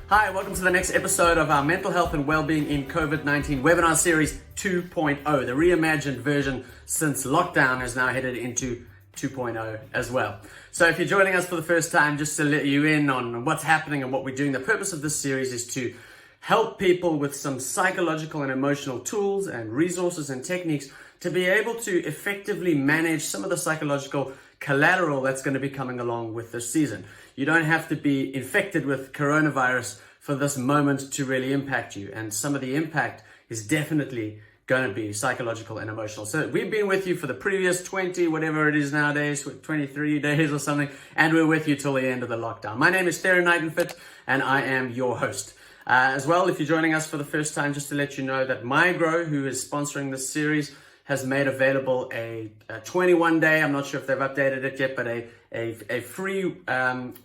Hi, welcome to the next episode of our Mental Health and Wellbeing in COVID-19 webinar series 2.0. The reimagined version since lockdown has now headed into 2.0 as well. So if you're joining us for the first time, just to let you in on what's happening and what we're doing, the purpose of this series is to help people with some psychological and emotional tools and resources and techniques to be able to effectively manage some of the psychological collateral that's going to be coming along with this season. You don't have to be infected with coronavirus for this moment to really impact you. And some of the impact is definitely going to be psychological and emotional. So we've been with you for the previous 20, whatever it is nowadays, 23 days or something, and we're with you till the end of the lockdown. My name is Theron Nightenfit, and I am your host. As well, if you're joining us for the first time, just to let you know that Mygrow, who is sponsoring this series, has made available a 21-day, I'm not sure if they've updated it yet, but a free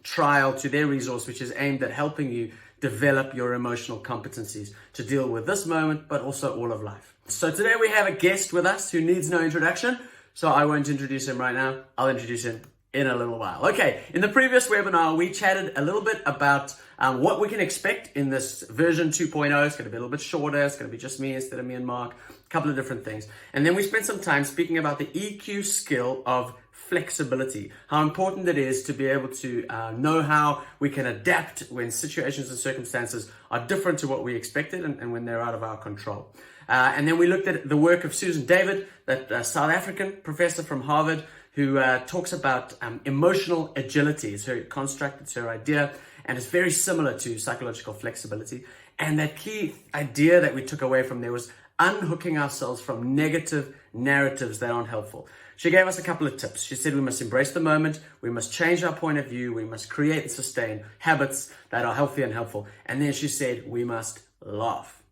trial to their resource, which is aimed at helping you develop your emotional competencies to deal with this moment, but also all of life. So today we have a guest with us who needs no introduction, so I won't introduce him right now. I'll introduce him in a little while. Okay, in the previous webinar, we chatted a little bit about what we can expect in this version 2.0. It's going to be a little bit shorter. It's going to be just me instead of me and Mark. A couple of different things. And then we spent some time speaking about the EQ skill of flexibility, how important it is to be able to know how we can adapt when situations and circumstances are different to what we expected and when they're out of our control. And then we looked at the work of Susan David, that South African professor from Harvard, who talks about emotional agility. It's her construct, it's her idea, and it's very similar to psychological flexibility. And that key idea that we took away from there was unhooking ourselves from negative narratives that aren't helpful. She gave us a couple of tips. She said we must embrace the moment, we must change our point of view, we must create and sustain habits that are healthy and helpful. And then she said we must laugh.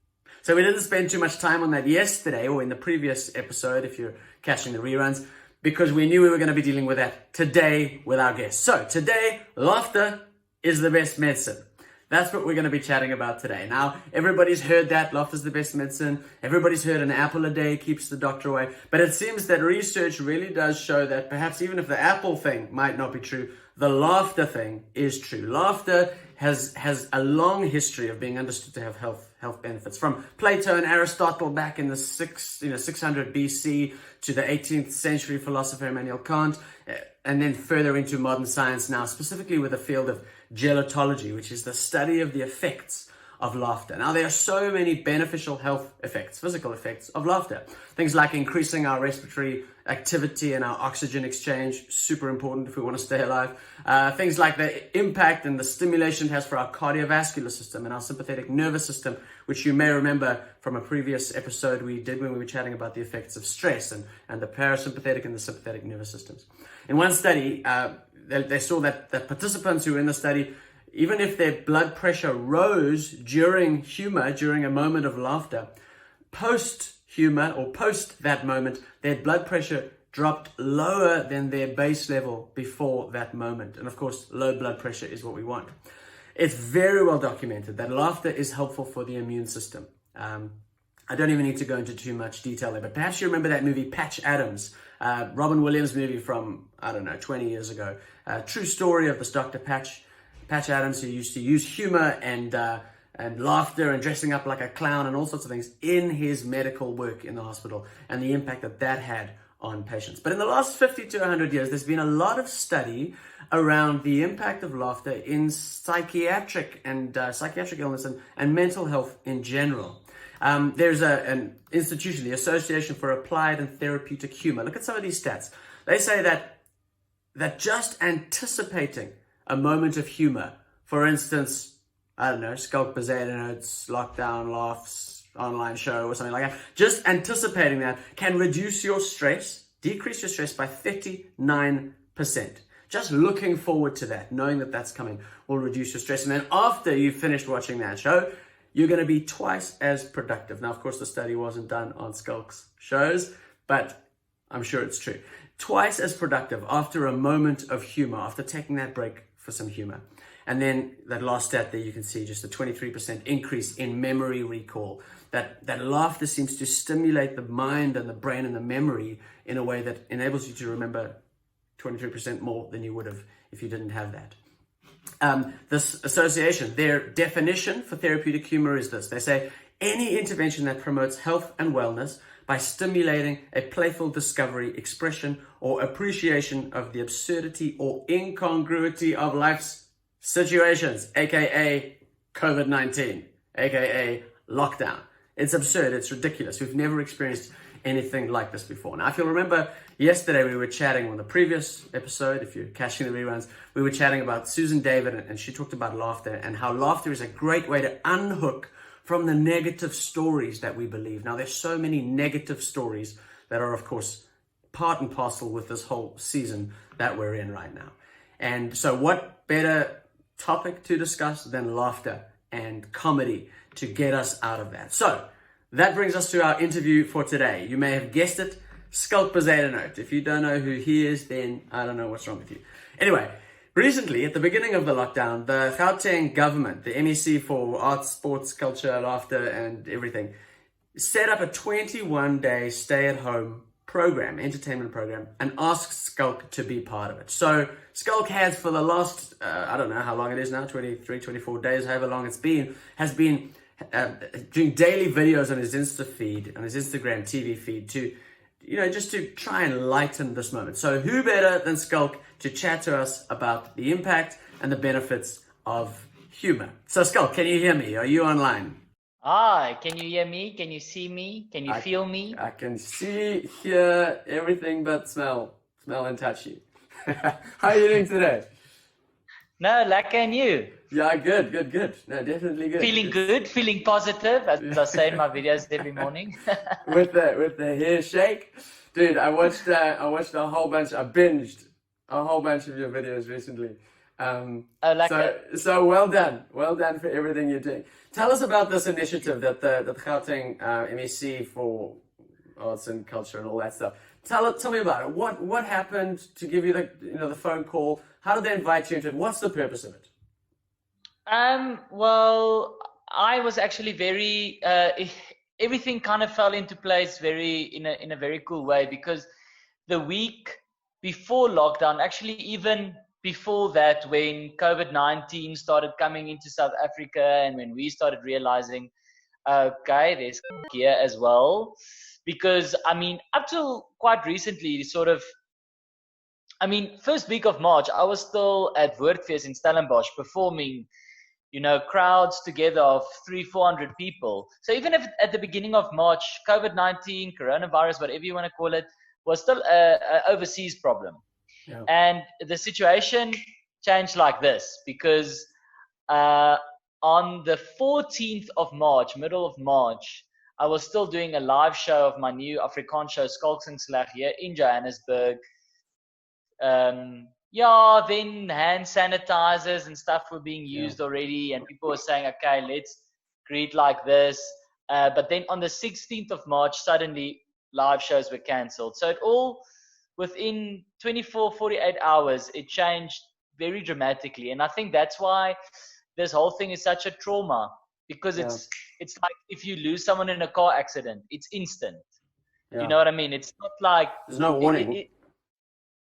So we didn't spend too much time on that yesterday or in the previous episode, if you're catching the reruns, because we knew we were going to be dealing with that today with our guests. So today, laughter is the best medicine. That's what we're going to be chatting about today. Now, everybody's heard that laughter is the best medicine. Everybody's heard an apple a day keeps the doctor away. But it seems that research really does show that perhaps even if the apple thing might not be true, the laughter thing is true. Laughter has a long history of being understood to have health benefits. From Plato and Aristotle back in the 600 BC to the 18th century philosopher Immanuel Kant, and then further into modern science now, specifically with the field of gelotology, which is the study of the effects of laughter. Now, there are so many beneficial health effects, physical effects of laughter. Things like increasing our respiratory activity and our oxygen exchange, super important if we want to stay alive. Things like the impact and the stimulation it has for our cardiovascular system and our sympathetic nervous system, which you may remember from a previous episode we did when we were chatting about the effects of stress and the parasympathetic and the sympathetic nervous systems. In one study, they saw that participants who were in the study, even if their blood pressure rose during a moment of laughter, post-humor or post that moment, their blood pressure dropped lower than their base level before that moment. And of course, low blood pressure is what we want. It's very well documented that laughter is helpful for the immune system. I don't even need to go into too much detail there, but perhaps you remember that movie Patch Adams, Robin Williams movie from, 20 years ago. True story of this Dr. Patch Adams, who used to use humor and laughter and dressing up like a clown and all sorts of things in his medical work in the hospital, and the impact that had on patients. But in the last 50 to 100 years, there's been a lot of study around the impact of laughter in psychiatric illness and mental health in general. There's an institution, the Association for Applied and Therapeutic Humor. Look at some of these stats. They say that just anticipating a moment of humor, for instance, Schalk Bezuidenhout's lockdown laughs online show or something like that, just anticipating that can decrease your stress by 39%. Just looking forward to that, knowing that that's coming, will reduce your stress. And then after you've finished watching that show, you're going to be twice as productive. Now, of course, the study wasn't done on Schalk's shows, but I'm sure it's true. Twice as productive after a moment of humor, after taking that break for some humor. And then that last stat there, you can see just a 23% increase in memory recall. That laughter seems to stimulate the mind and the brain and the memory in a way that enables you to remember 23% more than you would have if you didn't have that. this association, their definition for therapeutic humor is this. They say any intervention that promotes health and wellness by stimulating a playful discovery, expression, or appreciation of the absurdity or incongruity of life's situations, aka COVID-19, aka lockdown. It's absurd, it's ridiculous. We've never experienced anything like this before. Now, if you'll remember, yesterday we were chatting on the previous episode, if you're catching the reruns, we were chatting about Susan David, and she talked about laughter and how laughter is a great way to unhook from the negative stories that we believe. Now, there's so many negative stories that are, of course, part and parcel with this whole season that we're in right now. And so what better topic to discuss than laughter and comedy to get us out of that? So that brings us to our interview for today. You may have guessed it, Schalk Bezuidenhout. If you don't know who he is, then I don't know what's wrong with you. Anyway, recently, at the beginning of the lockdown, the Gauteng government, the MEC for Arts, Sports, Culture, Laughter, and everything, set up a 21-day stay-at-home program, entertainment program, and asked Schalk to be part of it. So Schalk has, for the last, I don't know how long it is now, 23, 24 days, however long it's been, has been doing daily videos on his Insta feed, on his Instagram TV feed, to, you know, just to try and lighten this moment. So who better than Schalk to chat to us about the impact and the benefits of humor? So Schalk, can you hear me? Are you online? Hi, can you hear me? Can you see me? Can you feel me? I can see, hear, everything but smell and touch you. How are you doing today? No, lekker and you? Yeah, good. No, definitely good. Feeling good, feeling positive, as I say in my videos every morning. with the hair shake, dude. I watched a whole bunch. I binged a whole bunch of your videos recently. So well done for everything you're doing. Tell us about this initiative that the Gauteng MEC for Arts and Culture and all that stuff. Tell me about it. What happened to give you the phone call? How did they invite you into it? What's the purpose of it? Well, I was actually very everything kind of fell into place in a very cool way, because the week before lockdown, actually even before that, when COVID-19 started coming into South Africa and when we started realizing, okay, there's here as well, because I mean, up till quite recently, first week of March, I was still at Woordfees in Stellenbosch performing, crowds together of 300-400 people. So even if at the beginning of March, COVID-19, coronavirus, whatever you want to call it, was still an overseas problem. Yeah. And the situation changed like this, because on the 14th of March, middle of March, I was still doing a live show of my new Afrikaans show, Schalk Bezuidenhout, here in Johannesburg. Then hand sanitizers and stuff were being used already, and people were saying, okay, let's greet like this. But then on the 16th of March, suddenly live shows were cancelled. So it all, within 24, 48 hours, it changed very dramatically. And I think that's why this whole thing is such a trauma, because it's like if you lose someone in a car accident, it's instant. Yeah. You know what I mean? It's not like there's no warning.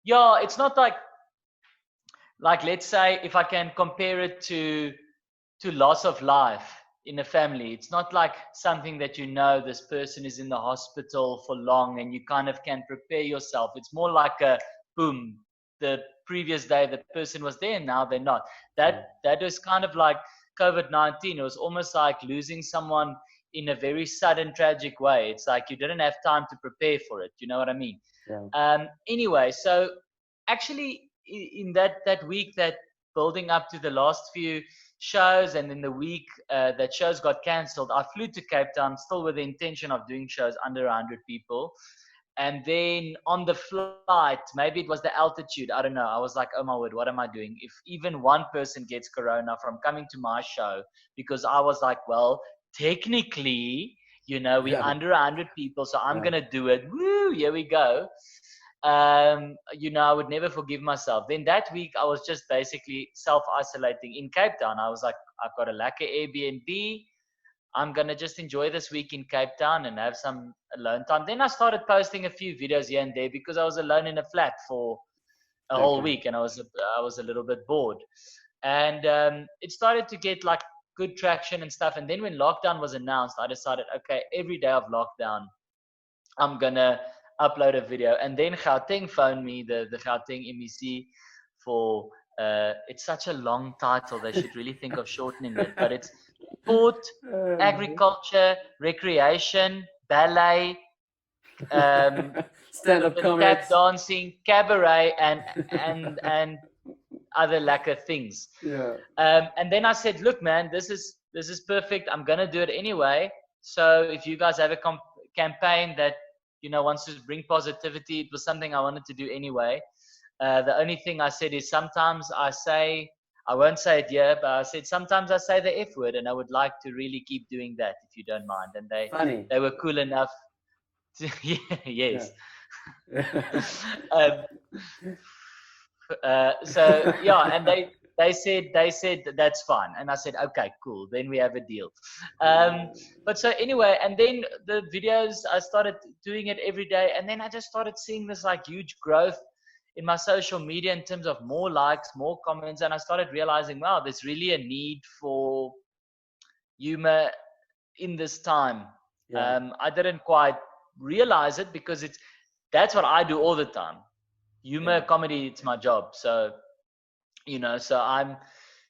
It's not like let's say, if I can compare it to loss of life in a family, it's not like something that this person is in the hospital for long and you kind of can prepare yourself. It's more like a boom, the previous day the person was there and now they're not. That is kind of like COVID-19. It was almost like losing someone in a very sudden, tragic way. It's like you didn't have time to prepare for it. You know what I mean? Yeah. Anyway, so actually in that week, that building up to the last few shows, and in the week that shows got cancelled, I flew to Cape Town still with the intention of doing shows under 100 people. And then on the flight, maybe it was the altitude, I don't know, I was like, oh my word, what am I doing? If even one person gets corona from coming to my show, because I was like, well, technically, we're under 100 people, so I'm gonna do it. Woo, here we go. I would never forgive myself. Then that week, I was just basically self-isolating in Cape Town. I was like, I've got a lekker Airbnb. I'm going to just enjoy this week in Cape Town and have some alone time. Then I started posting a few videos here and there, because I was alone in a flat for a whole week and I was a little bit bored. And it started to get like good traction and stuff. And then when lockdown was announced, I decided, okay, every day of lockdown, I'm gonna upload a video. And then Gauteng phoned me, the Gauteng MEC, for it's such a long title. They should really think of shortening it. But it's sport, agriculture, recreation, ballet, stand-up comedy, tap dancing, cabaret, and other lacquer things. Yeah. And then I said, look, man, this is perfect. I'm gonna do it anyway. So if you guys have a campaign that wants to bring positivity, it was something I wanted to do anyway. The only thing I said is sometimes I won't say it here, but I said sometimes I say the F word, and I would like to really keep doing that if you don't mind. And they were cool enough to, yes. Yeah. So yeah, and they said that's fine, and I said okay, cool, then we have a deal. But so anyway, and then the videos, I started doing it every day, and then I just started seeing this like huge growth in my social media in terms of more likes, more comments, and I started realizing, wow, there's really a need for humor in this time. Yeah. I didn't quite realize it because that's what I do all the time. Humor, comedy, it's my job. So, so I'm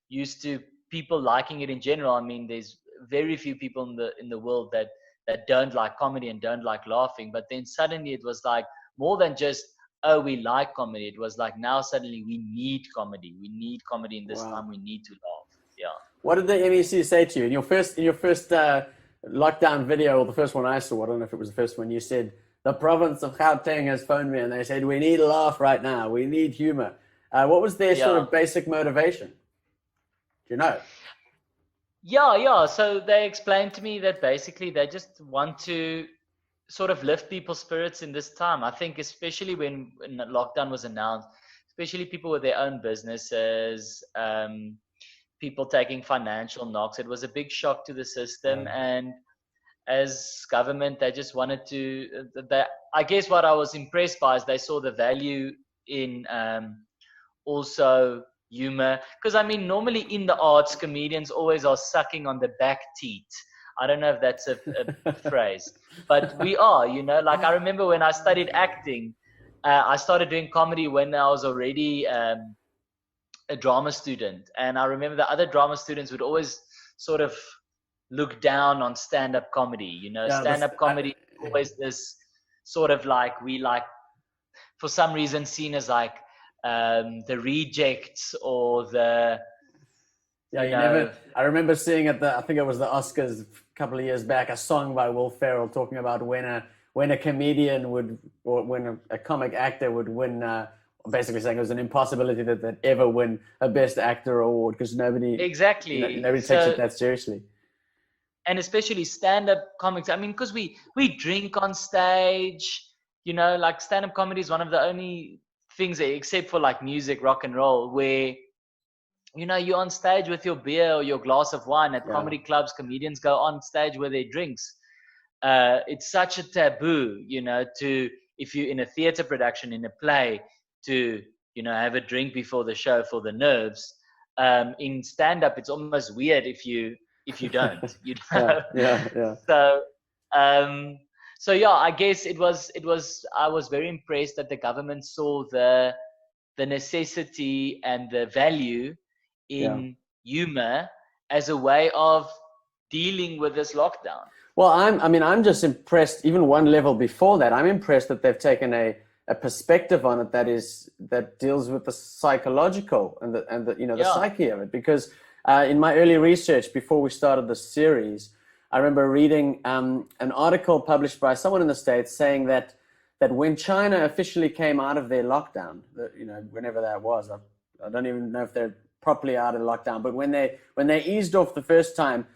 used to people liking it in general. I mean, there's very few people in the world that don't like comedy and don't like laughing. But then suddenly it was like more than just, oh, we like comedy. It was like now suddenly we need comedy. We need comedy in this time. We need to laugh. Yeah. What did the MEC say to you in your first lockdown video, or the first one I saw? I don't know if it was the first one. You said the province of Gauteng has phoned me and they said we need a laugh right now. We need humor. What was their sort of basic motivation? Do you know? Yeah. So they explained to me that basically they just want to sort of lift people's spirits in this time. I think especially when lockdown was announced, especially people with their own businesses, people taking financial knocks. It was a big shock to the system. And as government, they just wanted to, I guess what I was impressed by is they saw the value in also humor. Because I mean, normally in the arts, comedians always are sucking on the back teeth. I don't know if that's a phrase, but we are, like I remember when I studied acting, I started doing comedy when I was already a drama student. And I remember the other drama students would always sort of look down on stand-up comedy. Stand-up comedy is always this sort of like, for some reason seen as like the rejects or the I remember seeing at I think it was the Oscars a couple of years back, a song by Will Ferrell talking about when a comedian would, or when a comic actor would win, basically saying it was an impossibility that they'd ever win a Best Actor award because nobody takes it that seriously. And especially stand-up comics. I mean, because we drink on stage, like stand-up comedy is one of the only things, except for like music, rock and roll, where you're on stage with your beer or your glass of wine. At comedy clubs, comedians go on stage with their drinks. It's such a taboo, to, if you're in a theater production, in a play, to, have a drink before the show for the nerves. In stand-up, it's almost weird if you don't, So yeah, I guess I was very impressed that the government saw the necessity and the value in humor as a way of dealing with this lockdown. Well, I'm just impressed, even one level before that, I'm impressed that they've taken a perspective on it that deals with the psychological and the psyche of it. Because in my early research before we started this series, I remember reading an article published by someone in the States saying that when China officially came out of their lockdown, whenever that was, I don't even know if they're properly out of lockdown, but when they eased off the first time,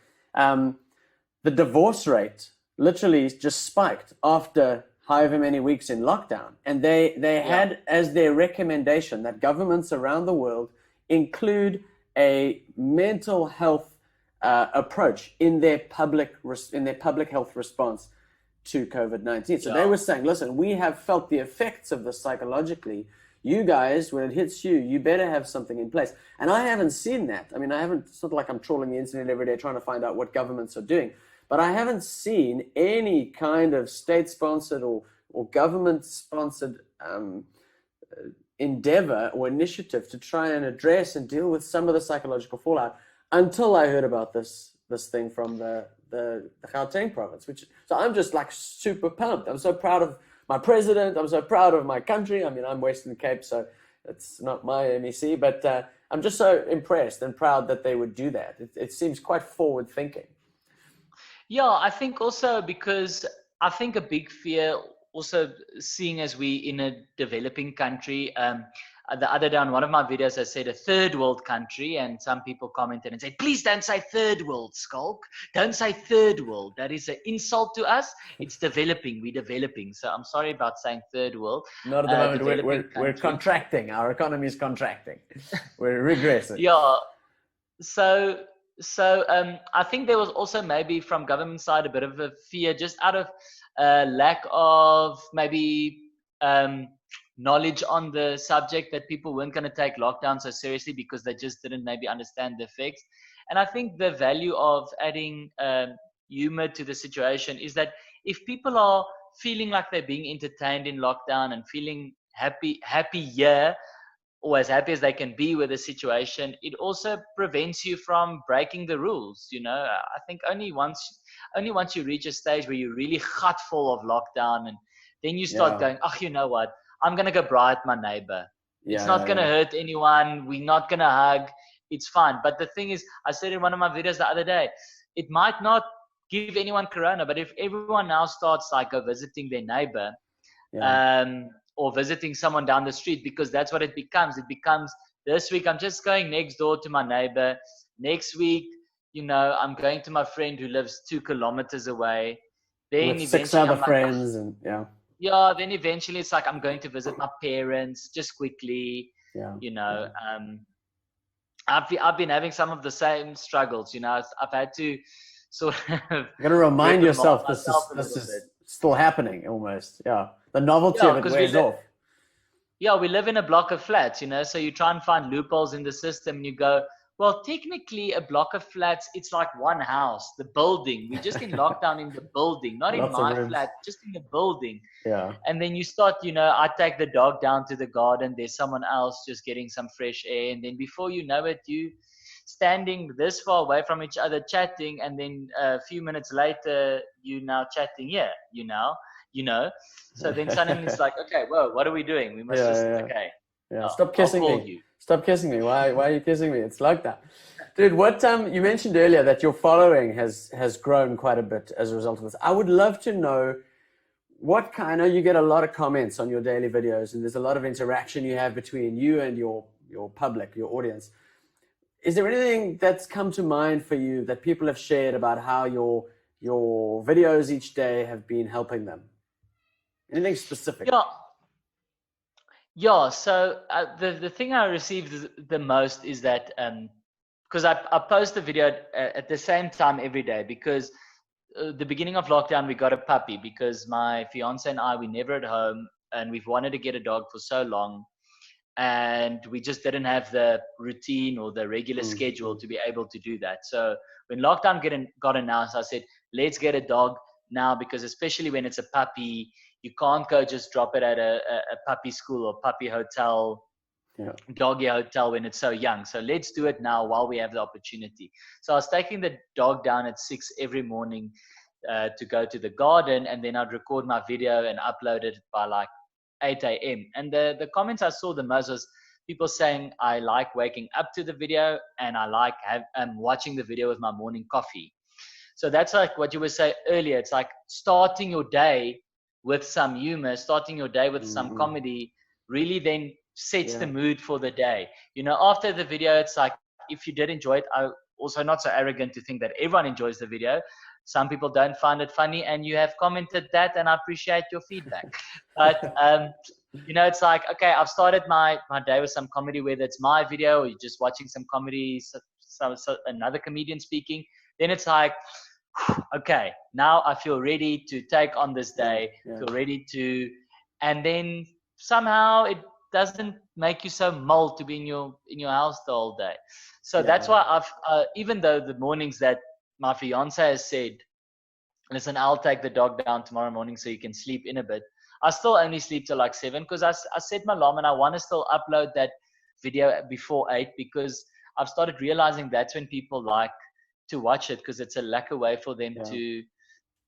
the divorce rate literally just spiked after however many weeks in lockdown. And they had as their recommendation that governments around the world include a mental health approach in their public health response to COVID-19. So they were saying, listen, we have felt the effects of this psychologically. you guys, when it hits you, you better have something in place. And I haven't seen that. I mean, it's not like I'm trawling the internet every day trying to find out what governments are doing, but I haven't seen any kind of state-sponsored or government-sponsored endeavor or initiative to try and address and deal with some of the psychological fallout until I heard about this thing from the Gauteng province, so I'm just like super pumped. I'm so proud of my president. I'm so proud of my country. I mean, I'm Western Cape, so it's not my MEC, but I'm just so impressed and proud that they would do that. It seems quite forward thinking. Yeah, I think also because I think a big fear also, seeing as we in a developing country, the other day on one of my videos I said a third world country, and some people commented and said, please don't say third world, Schalk. Don't say third world. That is an insult to us. It's developing. We're developing. So I'm sorry about saying third world. Not at the moment. We're contracting. Our economy is contracting. We're regressing. Yeah. So I think there was also maybe from government side a bit of a fear, just out of lack of maybe knowledge on the subject, that people weren't going to take lockdown so seriously because they just didn't maybe understand the effects. And I think the value of adding humor to the situation is that if people are feeling like they're being entertained in lockdown and feeling happier, or as happy as they can be with the situation, it also prevents you from breaking the rules. I think only once you reach a stage where you're really hot full of lockdown, and then you start going, oh, you know what? I'm going to go bribe my neighbor. It's not going to hurt anyone. We're not going to hug. It's fine. But the thing is, I said in one of my videos the other day, it might not give anyone corona, but if everyone now starts like go visiting their neighbor, or visiting someone down the street, because that's what it becomes. It becomes, this week I'm just going next door to my neighbor. Next week, I'm going to my friend who lives 2 kilometers away. Then with 6 other friends, and then eventually it's like I'm going to visit my parents just quickly. I've been having some of the same struggles. I've had to sort of you got to remind yourself this is still happening almost. The novelty of it wears off. We live in a block of flats, so you try and find loopholes in the system, and you go, well, technically a block of flats, it's like one house, the building. We're just in lockdown in the building, not in my flat, just in the building. And then you start, I take the dog down to the garden, there's someone else just getting some fresh air, and then before you know it, you standing this far away from each other chatting, and then a few minutes later you now chatting here, so then suddenly it's like, okay, whoa, what are we doing? We must stop kissing me. Stop kissing me. Why are you kissing me? It's like that, dude. What you mentioned earlier that your following has grown quite a bit as a result of this. I would love to know what kind of, you get a lot of comments on your daily videos, and there's a lot of interaction you have between you and your public, your audience. Is there anything that's come to mind for you that people have shared about how your videos each day have been helping them? Anything specific? So the thing I received the most is that because I post the video at the same time every day, because the beginning of lockdown we got a puppy, because my fiance and I, we never at home, and we've wanted to get a dog for so long, and we just didn't have the routine or the regular schedule to be able to do that. So when lockdown got announced, I said, let's get a dog now, because especially when it's a puppy, you can't go just drop it at a puppy school or puppy hotel, doggy hotel when it's so young. So let's do it now while we have the opportunity. So I was taking the dog down at 6 every morning to go to the garden, and then I'd record my video and upload it by like 8 a.m. And the comments I saw the most was people saying, I like waking up to the video, and I like watching the video with my morning coffee. So that's like what you were saying earlier. It's like starting your day with some humor, starting your day with some comedy, really then sets the mood for the day. After the video, it's like, if you did enjoy it, I'm also not so arrogant to think that everyone enjoys the video. Some people don't find it funny, and you have commented that, and I appreciate your feedback. But, it's like, okay, I've started my day with some comedy, whether it's my video or you're just watching some comedy, so another comedian speaking. Then it's like, okay, now I feel ready to take on this day, feel ready to, and then somehow doesn't make you so mull to be in your house the whole day. So Yeah, that's why I've even though the mornings that my fiance has said, listen, I'll take the dog down tomorrow morning so you can sleep in a bit, I still only sleep till like 7 because I set my alarm and I want to still upload that video before 8 because I've started realizing that's when people like to watch it because it's a lacquer way for them to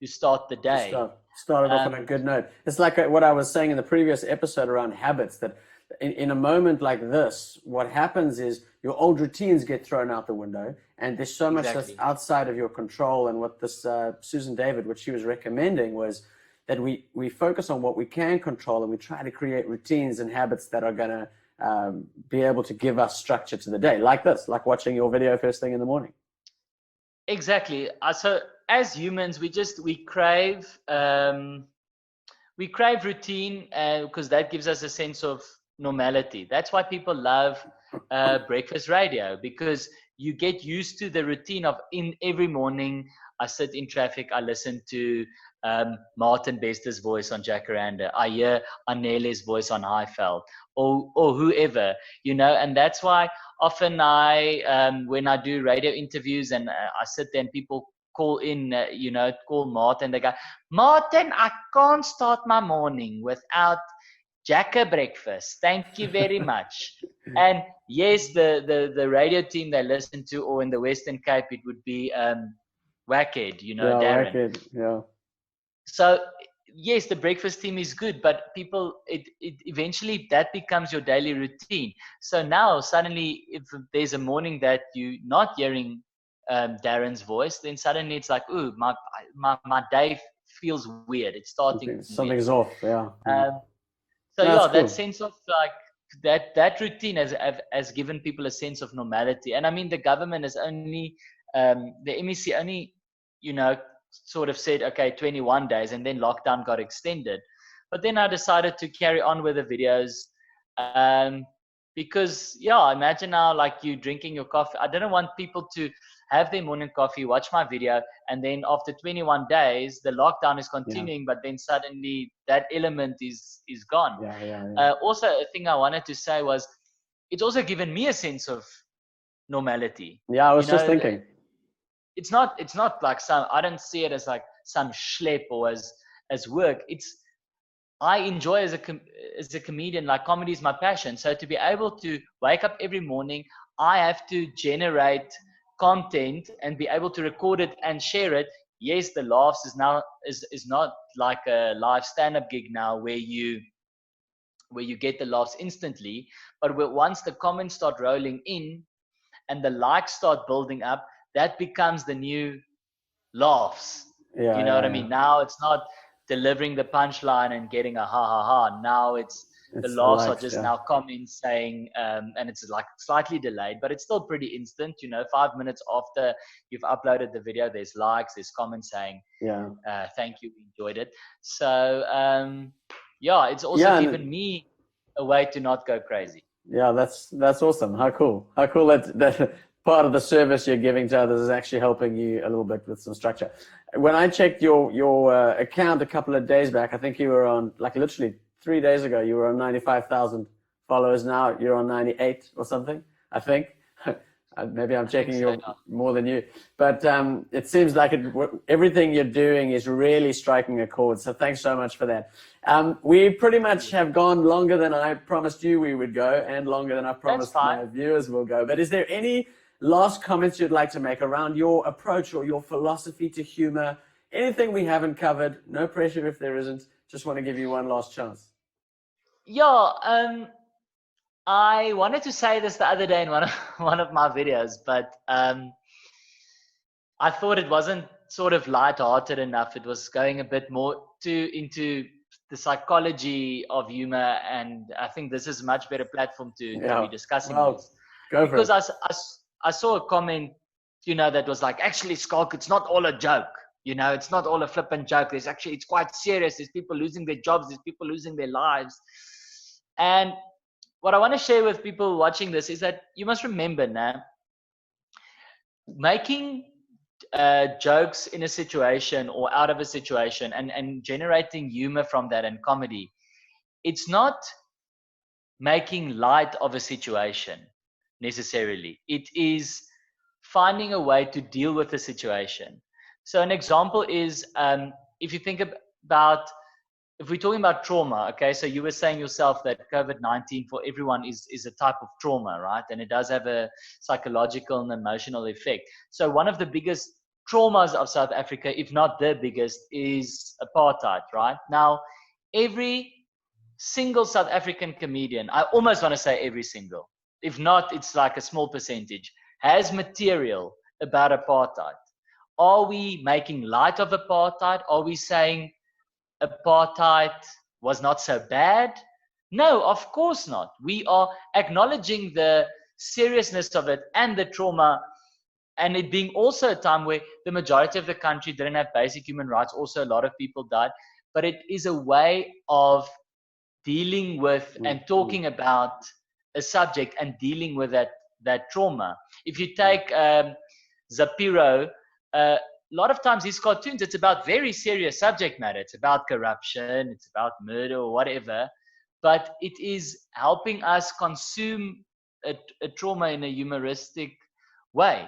start the day. Start it off on a good note. It's like what I was saying in the previous episode around habits, that in a moment like this, what happens is your old routines get thrown out the window, and there's so much that's outside of your control. And what this Susan David, what she was recommending was that we focus on what we can control, and we try to create routines and habits that are going to be able to give us structure to the day, like this, like watching your video first thing in the morning. Exactly. So as humans, we crave routine because that gives us a sense of normality. That's why people love breakfast radio, because you get used to the routine of in every morning I sit in traffic, I listen to Martin Bester's voice on Jacaranda, I hear Anele's voice on Highveld, or whoever, and that's why often when I do radio interviews and I sit there and people call in, call Martin, they go, Martin, I can't start my morning without Jacker breakfast. Thank you very much. And yes, the radio team they listen to, or in the Western Cape, it would be Wackhead, Darren. Wackhead, yeah. So yes, the breakfast team is good, but people, it eventually that becomes your daily routine. So now suddenly, if there's a morning that you're not hearing Darren's voice, then suddenly it's like, ooh, my day feels weird. It's starting. Something's off, yeah. So yeah, cool. That sense of like that routine has given people a sense of normality. And I mean, the government is only the MEC only, sort of said, okay, 21 days, and then lockdown got extended. But then I decided to carry on with the videos because, imagine now, like, you drinking your coffee. I didn't want people to have their morning coffee, watch my video, and then after 21 days, the lockdown is continuing, but then suddenly that element is gone. Also, a thing I wanted to say was, it's also given me a sense of normality. Yeah, I was just thinking. It's not like I don't see it as like some schlep or as work. I enjoy as a comedian, like comedy is my passion. So to be able to wake up every morning, I have to generate content and be able to record it and share it. Yes, the laughs is not like a live stand-up gig now where you get the laughs instantly, but once the comments start rolling in and the likes start building up, that becomes the new laughs. You know what I mean? Now it's not delivering the punchline and getting a ha ha ha. Now it's the laughs are just now comments saying, and it's like slightly delayed, but it's still pretty instant. 5 minutes after you've uploaded the video, there's likes, there's comments saying, thank you, we enjoyed it. So it's also given me a way to not go crazy. Yeah, that's awesome. How cool that part of the service you're giving to others is actually helping you a little bit with some structure. When I checked your account a couple of days back, I think you were on, like, literally 3 days ago, you were on 95,000 followers. Now you're on 98 or something, I think. Maybe I'm checking you more than you. But it seems like everything you're doing is really striking a chord. So thanks so much for that. We pretty much have gone longer than I promised you we would go, and longer than I promised my viewers will go. But is there any last comments you'd like to make around your approach or your philosophy to humor? Anything we haven't covered? No pressure if there isn't. Just want to give you one last chance. I wanted to say this the other day in one of my videos, but I thought it wasn't sort of light-hearted enough. It was going a bit more into the psychology of humor, and I think this is a much better platform to be discussing this. Because I saw a comment, that was like, actually, Schalk, it's not all a joke. It's not all a flippant joke. It's quite serious. There's people losing their jobs. There's people losing their lives. And what I want to share with people watching this is that you must remember now, making jokes in a situation or out of a situation and generating humor from that and comedy, it's not making light of a situation necessarily. It is finding a way to deal with the situation. So an example is if you think about, if we're talking about trauma, okay, so you were saying yourself that COVID-19 for everyone is a type of trauma, right? And it does have a psychological and emotional effect. So one of the biggest traumas of South Africa, if not the biggest, is apartheid, right? Now, every single South African comedian, I almost want to say every single, if not, it's like a small percentage, has material about apartheid. Are we making light of apartheid? Are we saying apartheid was not so bad? No, of course not. We are acknowledging the seriousness of it and the trauma, and it being also a time where the majority of the country didn't have basic human rights. Also, a lot of people died. But it is a way of dealing with and talking about a subject and dealing with that trauma. If you take Zapiro, a lot of times his cartoons, it's about very serious subject matter. It's about corruption, it's about murder or whatever, but it is helping us consume a trauma in a humoristic way.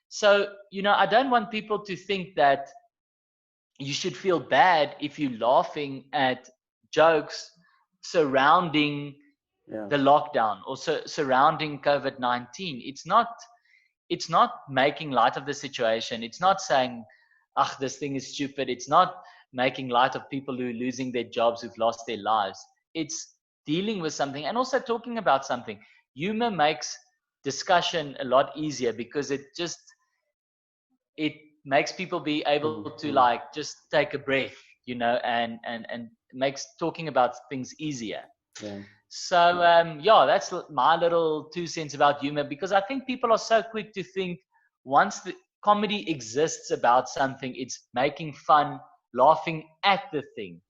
So, I don't want people to think that you should feel bad if you're laughing at jokes surrounding the lockdown or surrounding COVID-19. It's not making light of the situation. It's not saying, this thing is stupid. It's not making light of people who are losing their jobs, who've lost their lives. It's dealing with something and also talking about something. Humor makes discussion a lot easier because it makes people be able to like just take a breath, and makes talking about things easier. So that's my little 2 cents about humor, because I think people are so quick to think once the comedy exists about something, it's making fun, laughing at the thing,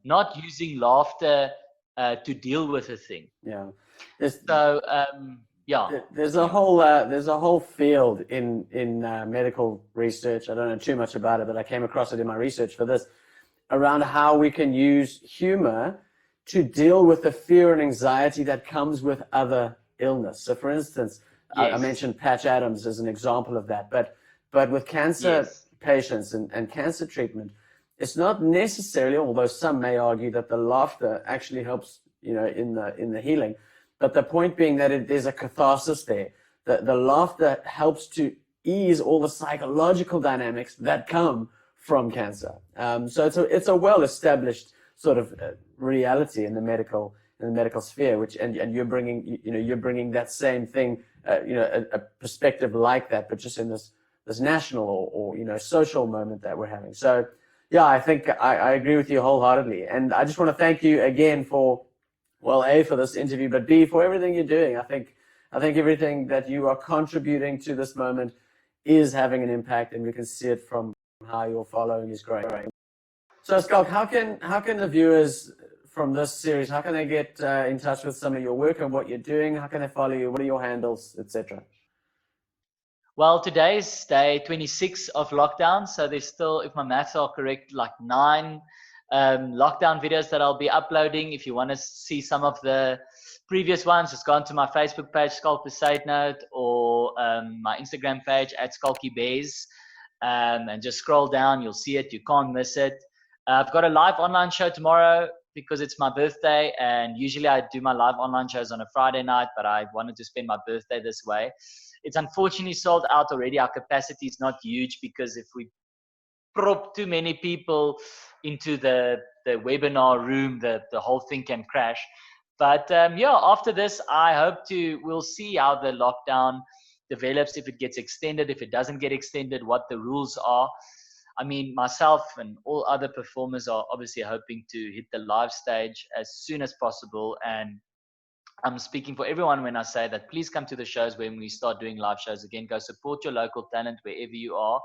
not using laughter to deal with a thing. There's a whole field in medical research. I don't know too much about it, but I came across it in my research for this, around how we can use humor to deal with the fear and anxiety that comes with other illness. So, for instance, I mentioned Patch Adams as an example of that, but with cancer patients and cancer treatment, it's not necessarily, although some may argue that the laughter actually helps, in the healing. But the point being that there's a catharsis there. The laughter helps to ease all the psychological dynamics that come from cancer. So it's a well-established sort of reality in the medical sphere, and you're bringing that same thing, a perspective like that, but just in this national or social moment that we're having. So I think I agree with you wholeheartedly, and I just want to thank you again for, well, A, for this interview, but B, for everything you're doing. I think everything that you are contributing to this moment is having an impact, and we can see it from how your following is growing. So, Schalk, how can the viewers from this series, how can they get in touch with some of your work and what you're doing? How can they follow you? What are your handles, etc.? Well, today is day 26 of lockdown, so there's still, if my maths are correct, like 9 lockdown videos that I'll be uploading. If you want to see some of the previous ones, just go onto my Facebook page, Schalk Bezuidenhout, or my Instagram page at Schalky Bez, and just scroll down. You'll see it. You can't miss it. I've got a live online show tomorrow because it's my birthday, and usually I do my live online shows on a Friday night, but I wanted to spend my birthday this way. It's unfortunately sold out already. Our capacity is not huge because if we prop too many people into the webinar room, the whole thing can crash. But after this, we'll see how the lockdown develops, if it gets extended, if it doesn't get extended, what the rules are. I mean, myself and all other performers are obviously hoping to hit the live stage as soon as possible. And I'm speaking for everyone when I say that please come to the shows when we start doing live shows again. Go support your local talent wherever you are.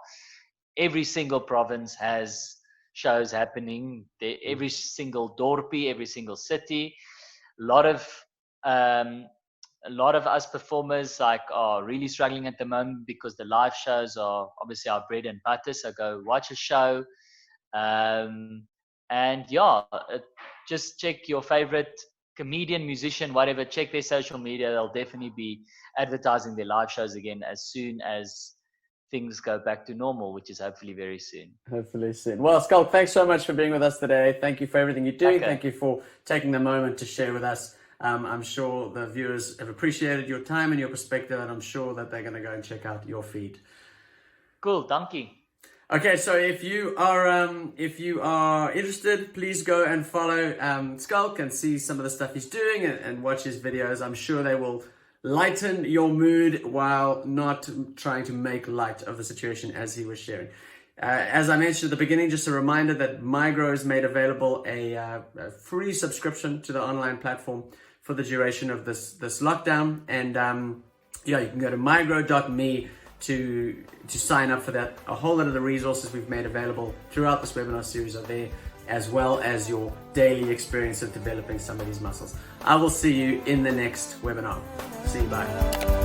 Every single province has shows happening. Every single dorpie, every single city. A lot of us performers are really struggling at the moment because the live shows are obviously our bread and butter. So go watch a show, and just check your favorite comedian, musician, whatever, check their social media. They'll definitely be advertising their live shows again as soon as things go back to normal, which is hopefully very soon. Hopefully soon. Well, Schalk, thanks so much for being with us today. Thank you for everything you're doing. Okay. Thank you for taking the moment to share with us. I'm sure the viewers have appreciated your time and your perspective, and I'm sure that they're going to go and check out your feed. Cool, dankie. Okay, so if you are interested, please go and follow Schalk and see some of the stuff he's doing and watch his videos. I'm sure they will lighten your mood while not trying to make light of the situation as he was sharing. As I mentioned at the beginning, just a reminder that Mygrow has made available a free subscription to the online platform for the duration of this lockdown. And you can go to mygrow.me to sign up for that. A whole lot of the resources we've made available throughout this webinar series are there, as well as your daily experience of developing some of these muscles. I will see you in the next webinar. See you, bye.